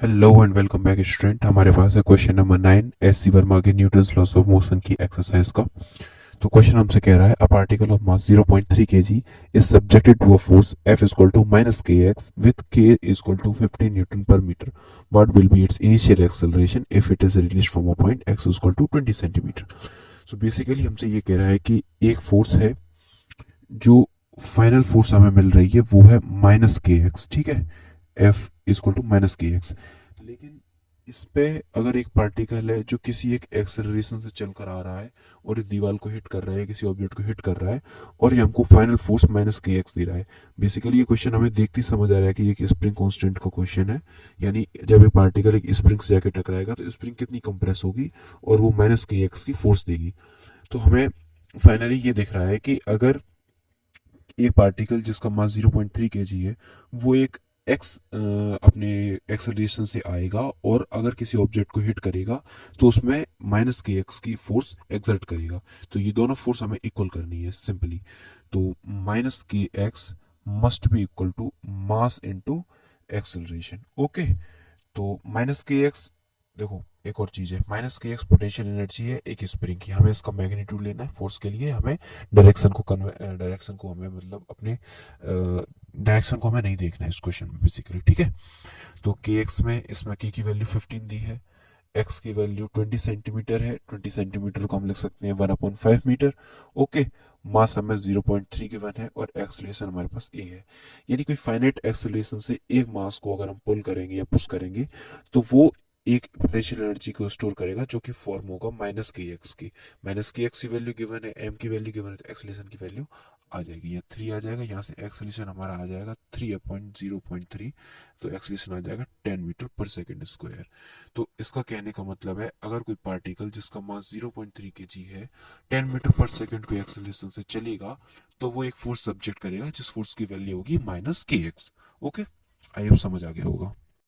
Hello and welcome back student. हमारे पास है question number 9 S C Verma के न्यूटन्स लॉस ऑफ मोशन की एक्सरसाइज का। तो क्वेश्चन हमसे कह रहा है a particle of mass 0.3 kg is subjected to a force F equal to minus k x with K equal to 15 newton per metre. What will be its initial acceleration if it is release from a point x equal to 20 centimetre. So basically हमसे ये कह रहा है कि एक force है, जो final force हमें मिल रही है वो है माइनस के एक्स। ठीक है, F equal to minus k x. लेकिन इस पे अगर एक पार्टिकल है जो किसी एक एक्सेलरेशन से चलकर आ रहा है और इस दीवार को हिट कर रहा है, किसी ऑब्जेक्ट को हिट कर रहा है, और ये हमको final force minus k x दे रहा है। बेसिकली ये क्वेश्चन हमें देखते ही समझ आ रहा है कि ये एक स्प्रिंग कांस्टेंट का क्वेश्चन है। यानी जब एक पार्टिकल एक स्प्रिंग से जाकर टकराएगा तो स्प्रिंग कितनी कंप्रेस होगी और वो माइनस के एक्स की फोर्स देगी। तो हमें फाइनली ये दिख रहा है कि अगर एक पार्टिकल जिसका मास 0.3 kg है वो एक एक्स अपने एक्सेलरेशन से आएगा और अगर किसी ऑब्जेक्ट को हिट करेगा तो उसमें माइनस के एक्स की फोर्स एक्सर्ट करेगा। तो ये दोनों फोर्स हमें इक्वल करनी है सिंपली। तो minus k x must be equal to mass into acceleration. Okay, तो माइनस के एक्स, देखो एक और चीज है, minus k x potential energy है एक स्प्रिंग की। हमें इसका मैग्नीट्यूड लेना है फोर्स के लिए। हमें डायरेक्शन को हमें मतलब अपने डायरेक्शन को हमें नहीं देखना है इस क्वेश्चन में बेसिकली। ठीक है, तो के एक्स में इसमें के की वैल्यू 15 दी है, एक्स की वैल्यू 20 सेंटीमीटर है। 20 सेंटीमीटर को हम लिख सकते हैं 1/5 मीटर। ओके, मास हमें 0.3 गिवन है और एक्सेलरेशन हमारे पास ए है। यानी कोई फाइनाइट एक्सेलरेशन से एक मास को अगर हम पुल करेंगे या पुश करेंगे तो वो एक पोटेंशियल एनर्जी को स्टोर करेगा जो कि फॉर्म होगा माइनस के एक्स की। माइनस के एक्स की वैल्यू गिवन है, एम की वैल्यू गिवन है, तो एक्सेलरेशन की वैल्यू आ जाएगी, यहाँ 3 आ जाएगा। यहाँ से एक्सेलरेशन हमारा आ जाएगा 3/0.3, तो एक्सेलरेशन आ जाएगा 10 मीटर पर सेकेंड स्क्वायर। तो इसका कहने का मतलब है अगर कोई पार्टिकल जिसका मास 0.3 kg है 10 मीटर पर सेकेंड को एक्सेलरेशन से चलेगा तो वो एक फोर्स सब्जेक्ट करेगा जिस फोर्स की वैल्यू होगी minus k x. Okay, I hope समझ आ गया होगा।